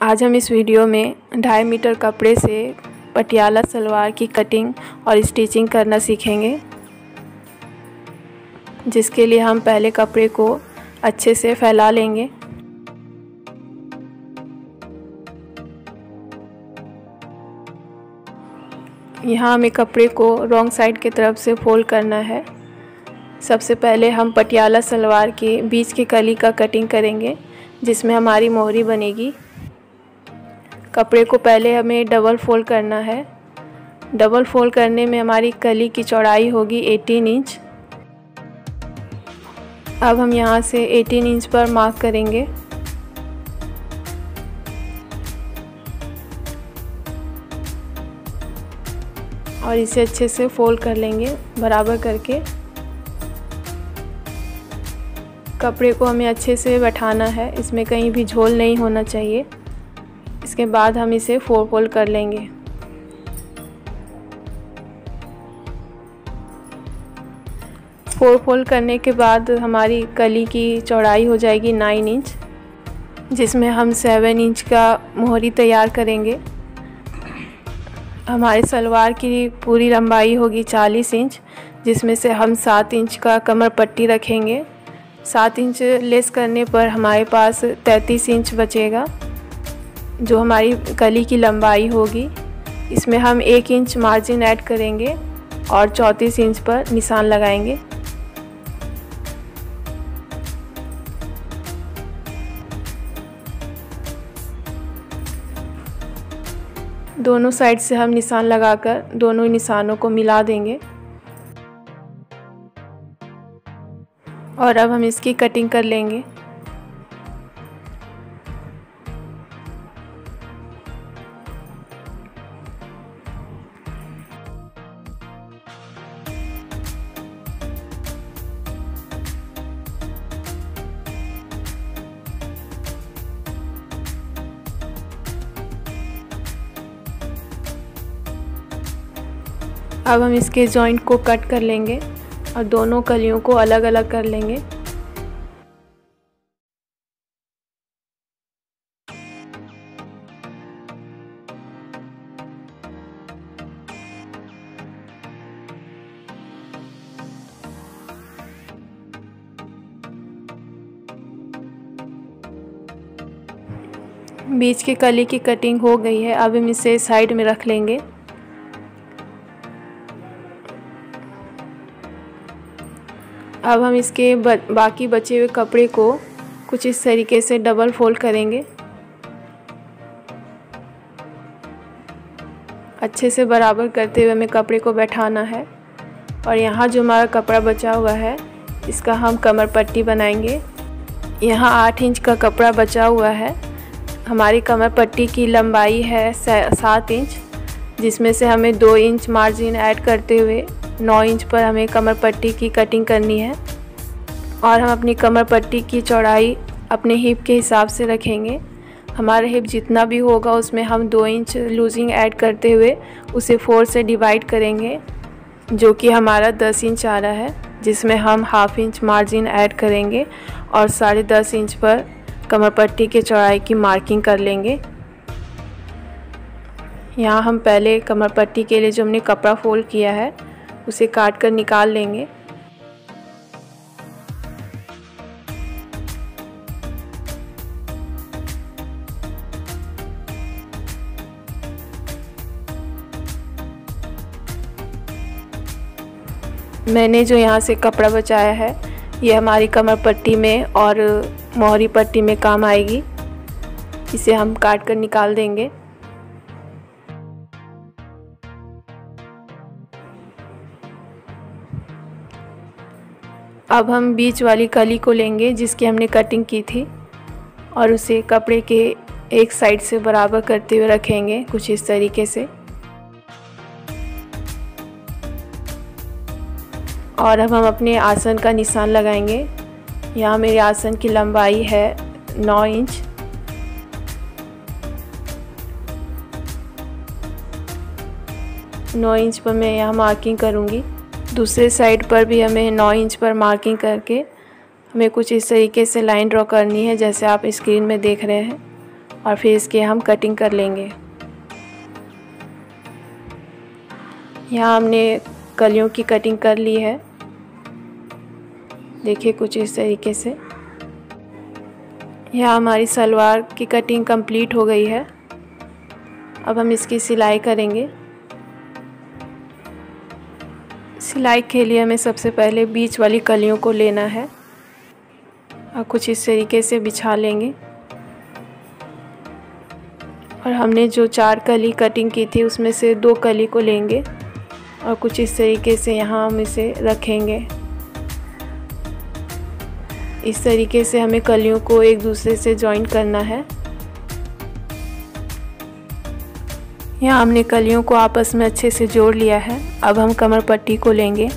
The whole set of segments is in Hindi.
आज हम इस वीडियो में 2.5 मीटर कपड़े से पटियाला सलवार की कटिंग और स्टिचिंग करना सीखेंगे, जिसके लिए हम पहले कपड़े को अच्छे से फैला लेंगे। यहाँ हमें कपड़े को रॉन्ग साइड की तरफ से फोल्ड करना है। सबसे पहले हम पटियाला सलवार के बीच की कली का कटिंग करेंगे, जिसमें हमारी मोहरी बनेगी। कपड़े को पहले हमें डबल फोल्ड करना है। डबल फोल्ड करने में हमारी कली की चौड़ाई होगी 18 इंच। अब हम यहाँ से 18 इंच पर मार्क करेंगे। और इसे अच्छे से फोल्ड कर लेंगे बराबर करके। कपड़े को हमें अच्छे से बैठाना है, इसमें कहीं भी झोल नहीं होना चाहिए। इसके बाद हम इसे फोल्ड कर लेंगे। फोल्ड करने के बाद हमारी कली की चौड़ाई हो जाएगी 9 इंच, जिसमें हम 7 इंच का मोहरी तैयार करेंगे। हमारे सलवार की पूरी लंबाई होगी 40 इंच, जिसमें से हम 7 इंच का कमर पट्टी रखेंगे। 7 इंच लेस करने पर हमारे पास 33 इंच बचेगा, जो हमारी कली की लंबाई होगी। इसमें हम 1 इंच मार्जिन ऐड करेंगे और 34 इंच पर निशान लगाएंगे। दोनों साइड से हम निशान लगाकर दोनों निशानों को मिला देंगे। और अब हम इसकी कटिंग कर लेंगे। अब हम इसके जॉइंट को कट कर लेंगे और दोनों कलियों को अलग अलग कर लेंगे। बीच की कली की कटिंग हो गई है। अब हम इसे साइड में रख लेंगे। अब हम इसके बाकी बचे हुए कपड़े को कुछ इस तरीके से डबल फोल्ड करेंगे। अच्छे से बराबर करते हुए हमें कपड़े को बैठाना है। और यहाँ जो हमारा कपड़ा बचा हुआ है, इसका हम कमर पट्टी बनाएंगे। यहाँ 8 इंच का कपड़ा बचा हुआ है। हमारी कमर पट्टी की लंबाई है 7 इंच, जिसमें से हमें 2 इंच मार्जिन ऐड करते हुए 9 इंच पर हमें कमर पट्टी की कटिंग करनी है। और हम अपनी कमर पट्टी की चौड़ाई अपने हिप के हिसाब से रखेंगे। हमारा हिप जितना भी होगा उसमें हम 2 इंच लूजिंग ऐड करते हुए उसे 4 से डिवाइड करेंगे, जो कि हमारा 10 इंच आ रहा है, जिसमें हम ½ इंच मार्जिन ऐड करेंगे और 10.5 इंच पर कमर पट्टी के चौड़ाई की मार्किंग कर लेंगे। यहाँ हम पहले कमर पट्टी के लिए जो हमने कपड़ा फोल्ड किया है उसे काट कर निकाल लेंगे। मैंने जो यहाँ से कपड़ा बचाया है, ये हमारी कमर पट्टी में और मोहरी पट्टी में काम आएगी। इसे हम काट कर निकाल देंगे। अब हम बीच वाली कली को लेंगे जिसकी हमने कटिंग की थी, और उसे कपड़े के एक साइड से बराबर करते हुए रखेंगे कुछ इस तरीके से। और अब हम अपने आसन का निशान लगाएंगे। यहाँ मेरे आसन की लंबाई है 9 इंच। नौ इंच पर मैं यहाँ मार्किंग करूँगी। दूसरे साइड पर भी हमें 9 इंच पर मार्किंग करके हमें कुछ इस तरीके से लाइन ड्रॉ करनी है, जैसे आप स्क्रीन में देख रहे हैं। और फिर इसके हम कटिंग कर लेंगे। यहाँ हमने कलियों की कटिंग कर ली है, देखिए कुछ इस तरीके से। यहाँ हमारी सलवार की कटिंग कंप्लीट हो गई है। अब हम इसकी सिलाई करेंगे। सिलाई के लिए हमें सबसे पहले बीच वाली कलियों को लेना है और कुछ इस तरीके से बिछा लेंगे। और हमने जो 4 कली कटिंग की थी उसमें से 2 कली को लेंगे और कुछ इस तरीके से यहाँ हम इसे रखेंगे। इस तरीके से हमें कलियों को एक दूसरे से जॉइन करना है। यहाँ हमने कलियों को आपस में अच्छे से जोड़ लिया है। अब हम कमर पट्टी को लेंगे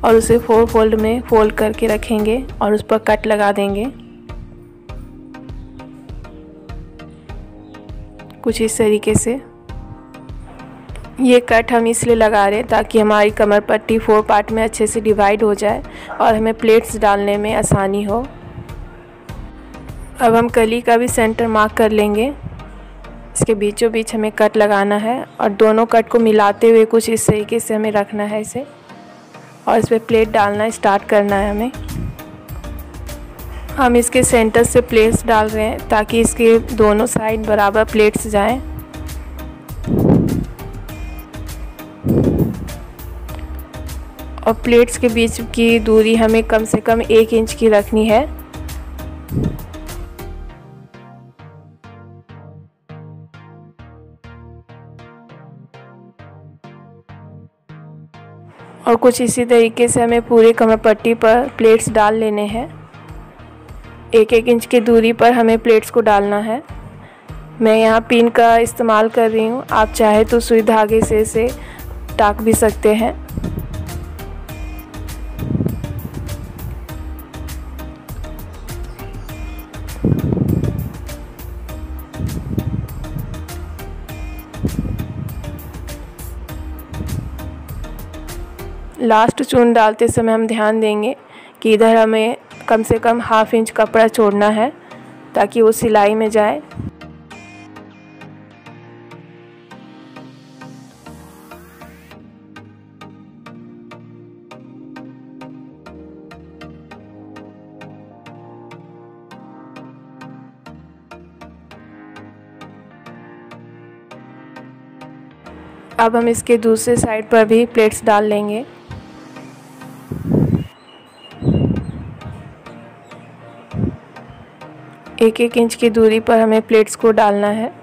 और उसे 4 फोल्ड में फोल्ड करके रखेंगे और उस पर कट लगा देंगे कुछ इस तरीके से। ये कट हम इसलिए लगा रहे हैं ताकि हमारी कमर पट्टी 4 पार्ट में अच्छे से डिवाइड हो जाए और हमें प्लेट्स डालने में आसानी हो। अब हम कली का भी सेंटर मार्क कर लेंगे। इसके बीचों बीच हमें कट लगाना है और दोनों कट को मिलाते हुए कुछ इस तरीके से हमें रखना है इसे, और इस पर प्लेट डालना स्टार्ट करना है हमें। हम इसके सेंटर से प्लेट्स डाल रहे हैं ताकि इसके दोनों साइड बराबर प्लेट्स जाएं। और प्लेट्स के बीच की दूरी हमें कम से कम 1 इंच की रखनी है। और कुछ इसी तरीके से हमें पूरे कमर पट्टी पर प्लेट्स डाल लेने हैं। 1-1 इंच की दूरी पर हमें प्लेट्स को डालना है। मैं यहाँ पिन का इस्तेमाल कर रही हूँ, आप चाहे तो सुई धागे से इसे टाक भी सकते हैं। लास्ट चून डालते समय हम ध्यान देंगे कि इधर हमें कम से कम 1/2 इंच कपड़ा छोड़ना है ताकि वो सिलाई में जाए। अब हम इसके दूसरे साइड पर भी प्लेट्स डाल लेंगे। एक 1 इंच की दूरी पर हमें प्लेट्स को डालना है।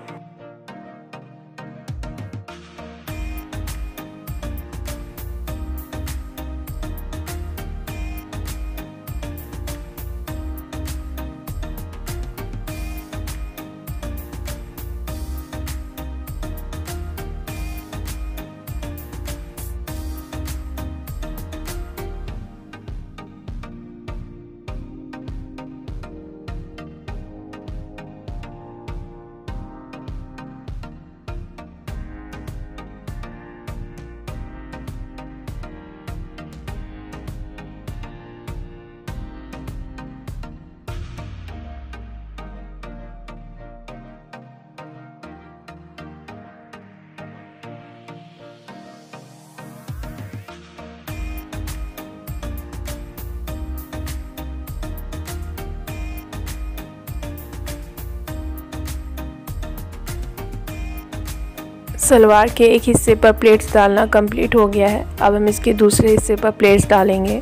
सलवार के एक हिस्से पर प्लेट्स डालना कंप्लीट हो गया है। अब हम इसके दूसरे हिस्से पर प्लेट्स डालेंगे,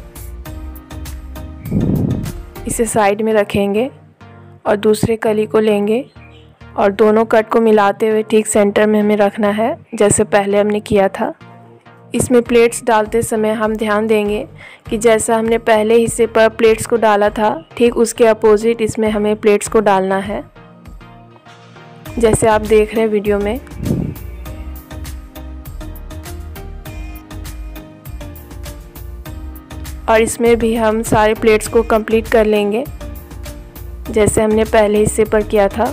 इसे साइड में रखेंगे और दूसरे कली को लेंगे और दोनों कट को मिलाते हुए ठीक सेंटर में हमें रखना है जैसे पहले हमने किया था। इसमें प्लेट्स डालते समय हम ध्यान देंगे कि जैसा हमने पहले हिस्से पर प्लेट्स को डाला था ठीक उसके अपोजिट इसमें हमें प्लेट्स को डालना है, जैसे आप देख रहे हैं वीडियो में। और इसमें भी हम सारे प्लेट्स को कंप्लीट कर लेंगे जैसे हमने पहले हिस्से पर किया था,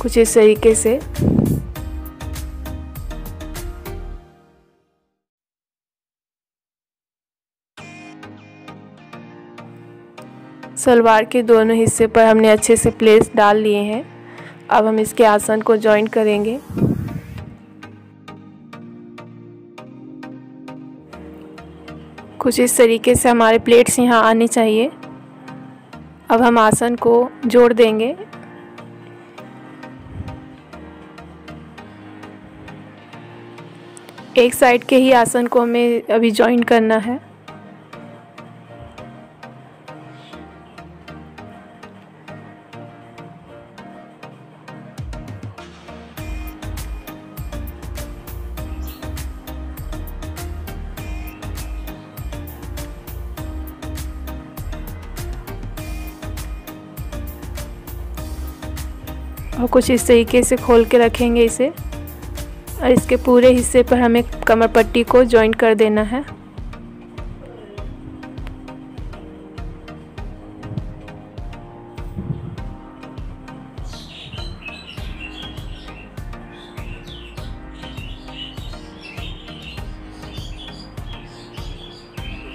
कुछ इस तरीके से। सलवार के दोनों हिस्से पर हमने अच्छे से प्लेट्स डाल लिए हैं। अब हम इसके आसन को जॉइन करेंगे। कुछ इस तरीके से हमारे प्लेट्स यहाँ आने चाहिए। अब हम आसन को जोड़ देंगे। एक साइड के ही आसन को हमें अभी जॉइन करना है। और कुछ इस तरीके से खोल के रखेंगे इसे, और इसके पूरे हिस्से पर हमें कमर पट्टी को जॉइन कर देना है।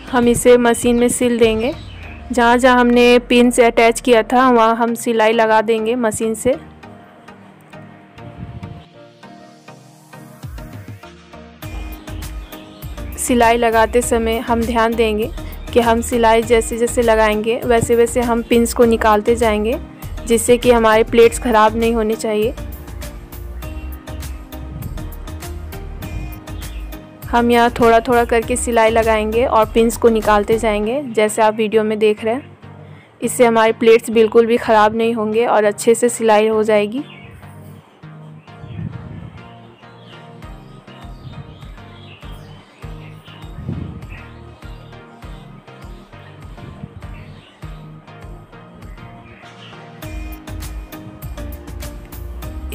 हम इसे मशीन में सिल देंगे। जहाँ जहाँ हमने पिन से अटैच किया था वहाँ हम सिलाई लगा देंगे मशीन से। सिलाई लगाते समय हम ध्यान देंगे कि हम सिलाई जैसे जैसे लगाएंगे वैसे वैसे हम पिन्स को निकालते जाएंगे, जिससे कि हमारे प्लेट्स ख़राब नहीं होने चाहिए। हम यहाँ थोड़ा थोड़ा करके सिलाई लगाएंगे और पिन्स को निकालते जाएंगे, जैसे आप वीडियो में देख रहे हैं। इससे हमारे प्लेट्स बिल्कुल भी ख़राब नहीं होंगे और अच्छे से सिलाई हो जाएगी।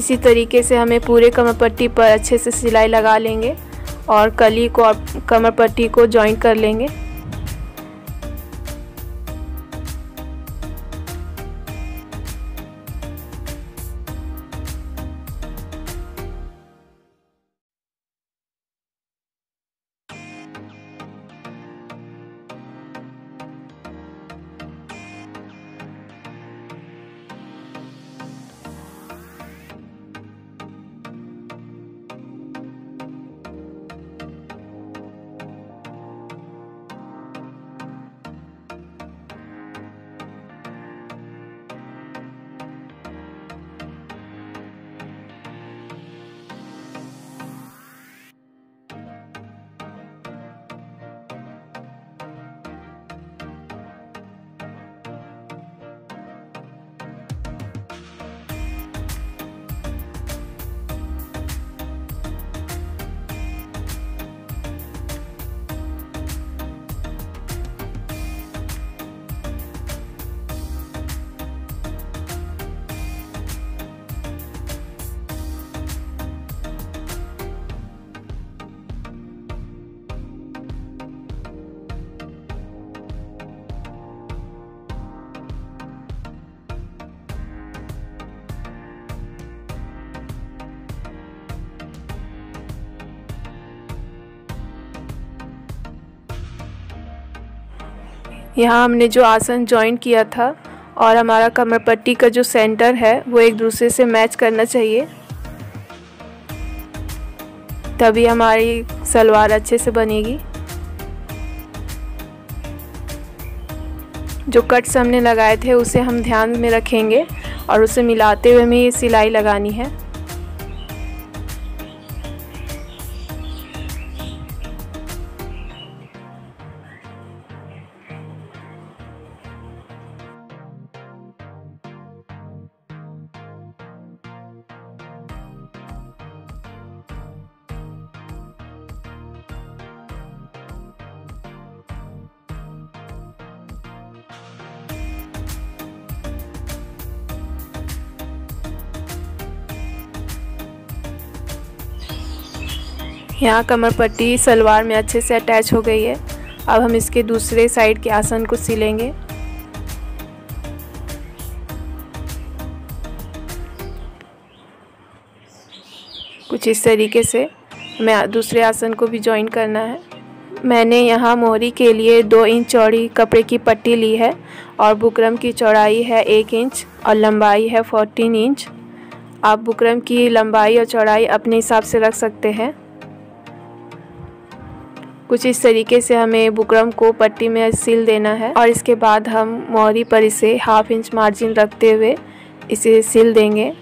इसी तरीके से हमें पूरे कमर पट्टी पर अच्छे से सिलाई लगा लेंगे और कली को और कमर पट्टी को जॉइन कर लेंगे। यहाँ हमने जो आसन जॉइन किया था और हमारा कमर पट्टी का जो सेंटर है वो एक दूसरे से मैच करना चाहिए, तभी हमारी सलवार अच्छे से बनेगी। जो कट्स हमने लगाए थे उसे हम ध्यान में रखेंगे और उसे मिलाते हुए हमें सिलाई लगानी है। यहाँ कमर पट्टी सलवार में अच्छे से अटैच हो गई है। अब हम इसके दूसरे साइड के आसन को सिलेंगे। कुछ इस तरीके से हमें दूसरे आसन को भी जॉइन करना है। मैंने यहाँ मोहरी के लिए 2 इंच चौड़ी कपड़े की पट्टी ली है और बुकरम की चौड़ाई है 1 इंच और लंबाई है 14 इंच। आप बुकरम की लंबाई और चौड़ाई अपने हिसाब से रख सकते हैं। कुछ इस तरीके से हमें बुकरम को पट्टी में सिल देना है और इसके बाद हम मोहरी पर इसे 1/2 इंच मार्जिन रखते हुए इसे सिल देंगे।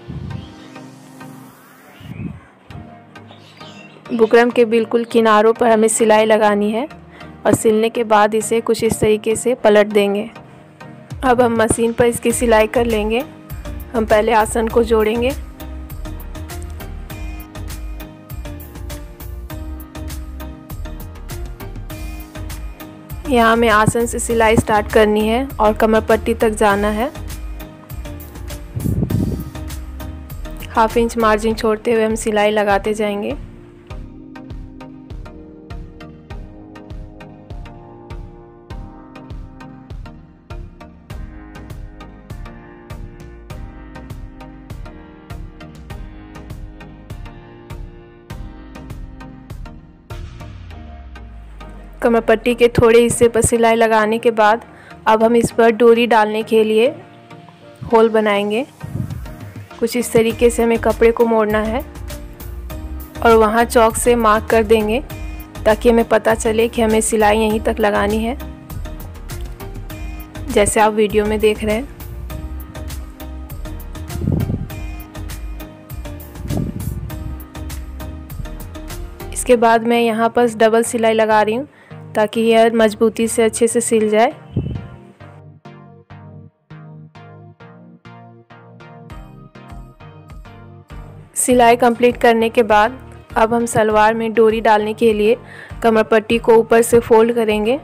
बुकरम के बिल्कुल किनारों पर हमें सिलाई लगानी है और सिलने के बाद इसे कुछ इस तरीके से पलट देंगे। अब हम मशीन पर इसकी सिलाई कर लेंगे। हम पहले आसन को जोड़ेंगे। यहाँ हमें आसन से सिलाई स्टार्ट करनी है और कमर पट्टी तक जाना है। 1/2 इंच मार्जिन छोड़ते हुए हम सिलाई लगाते जाएंगे। कमर पट्टी के थोड़े हिस्से पर सिलाई लगाने के बाद अब हम इस पर डोरी डालने के लिए होल बनाएंगे। कुछ इस तरीके से हमें कपड़े को मोड़ना है और वहाँ चौक से मार्क कर देंगे ताकि हमें पता चले कि हमें सिलाई यहीं तक लगानी है, जैसे आप वीडियो में देख रहे हैं। इसके बाद मैं यहाँ पर डबल सिलाई लगा रही हूँ ताकि यह मजबूती से अच्छे से सिल जाए। सिलाई कंप्लीट करने के बाद अब हम सलवार में डोरी डालने के लिए कमर पट्टी को ऊपर से फोल्ड करेंगे।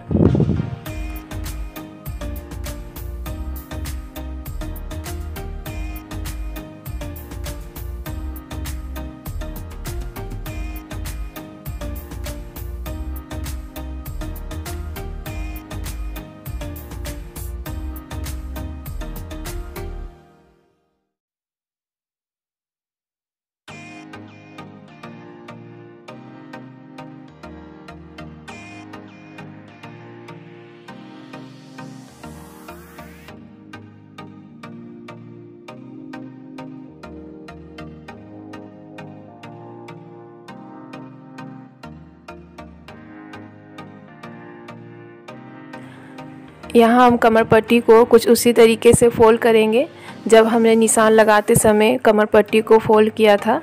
यहाँ हम कमर पट्टी को कुछ उसी तरीके से फोल्ड करेंगे जब हमने निशान लगाते समय कमर पट्टी को फोल्ड किया था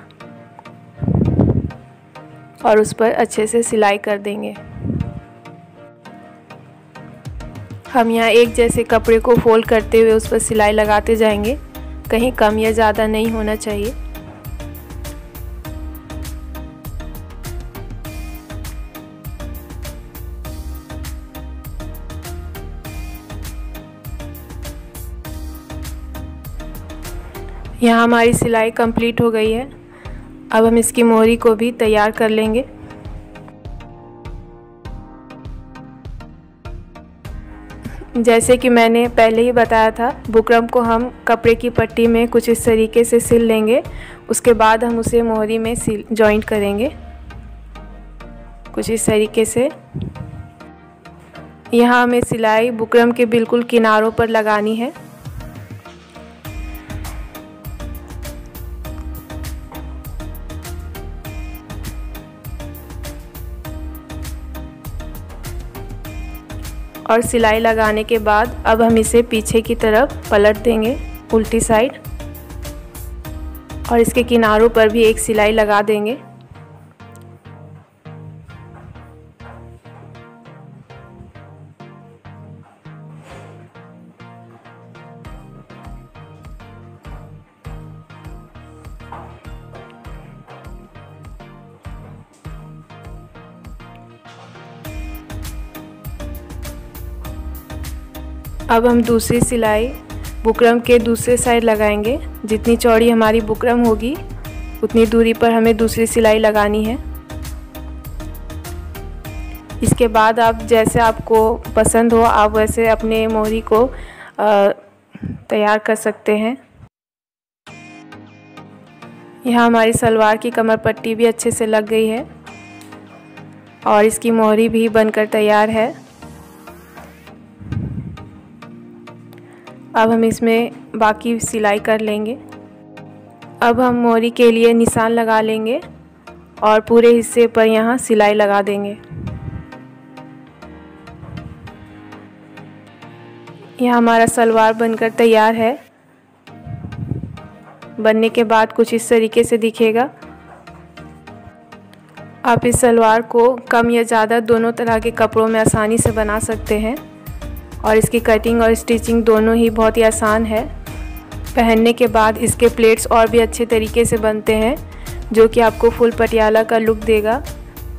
और उस पर अच्छे से सिलाई कर देंगे। हम यहाँ एक जैसे कपड़े को फोल्ड करते हुए उस पर सिलाई लगाते जाएंगे, कहीं कम या ज़्यादा नहीं होना चाहिए। यहाँ हमारी सिलाई कंप्लीट हो गई है। अब हम इसकी मोहरी को भी तैयार कर लेंगे। जैसे कि मैंने पहले ही बताया था, बुकरम को हम कपड़े की पट्टी में कुछ इस तरीके से सिल लेंगे। उसके बाद हम उसे मोहरी में जॉइंट करेंगे कुछ इस तरीके से। यहाँ हमें सिलाई बुकरम के बिल्कुल किनारों पर लगानी है। और सिलाई लगाने के बाद अब हम इसे पीछे की तरफ पलट देंगे उल्टी साइड और इसके किनारों पर भी एक सिलाई लगा देंगे। अब हम दूसरी सिलाई बुकरम के दूसरे साइड लगाएंगे। जितनी चौड़ी हमारी बुकरम होगी उतनी दूरी पर हमें दूसरी सिलाई लगानी है। इसके बाद आप जैसे आपको पसंद हो आप वैसे अपने मोहरी को तैयार कर सकते हैं। यहाँ हमारी सलवार की कमर पट्टी भी अच्छे से लग गई है और इसकी मोहरी भी बनकर तैयार है। अब हम इसमें बाकी सिलाई कर लेंगे। अब हम मोरी के लिए निशान लगा लेंगे और पूरे हिस्से पर यहाँ सिलाई लगा देंगे। यह हमारा सलवार बनकर तैयार है। बनने के बाद कुछ इस तरीके से दिखेगा। आप इस सलवार को कम या ज़्यादा दोनों तरह के कपड़ों में आसानी से बना सकते हैं और इसकी कटिंग और स्टिचिंग दोनों ही बहुत ही आसान है। पहनने के बाद इसके प्लेट्स और भी अच्छे तरीके से बनते हैं, जो कि आपको फुल पटियाला का लुक देगा।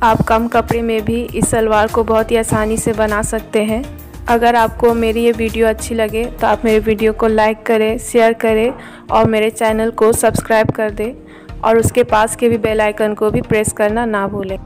आप कम कपड़े में भी इस सलवार को बहुत ही आसानी से बना सकते हैं। अगर आपको मेरी ये वीडियो अच्छी लगे तो आप मेरे वीडियो को लाइक करें, शेयर करें और मेरे चैनल को सब्सक्राइब कर दें और उसके पास के भी बेल आइकन को भी प्रेस करना ना भूलें।